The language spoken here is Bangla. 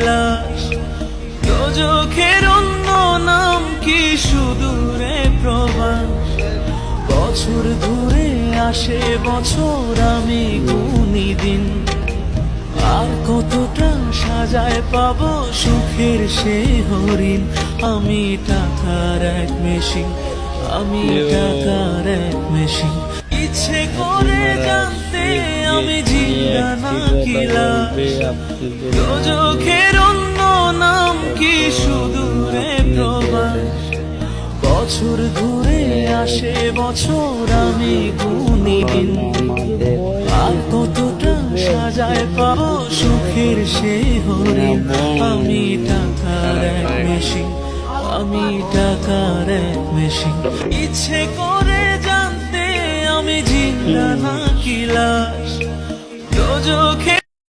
লাশ। দোজখের অন্য নাম কি সুদূরে প্রবাস। বছর ধরে আসে বছর আমি গুনি দিন, আর কতটা সাজায় পাবো সুখের সে হরিণ। আমি টাকার এক মেশিন, আমি টাকার এক মেশিন। ইচ্ছে করে জানতে আমি জিন্দা নাকি লাশ। দোজখের অন্য নাম কি সুদূরে প্রবাস। বছর ঘুরে আসে বছর আমি গুনি দিন, আর কতটা সাজায় পাবো সুখের সে হরিণ। আমি টাকার এক মেশিন, আমি টাকার এক মেশিন। ইচ্ছে করে জানতে আমি জিন্দা নাকি লাশ। দোজখে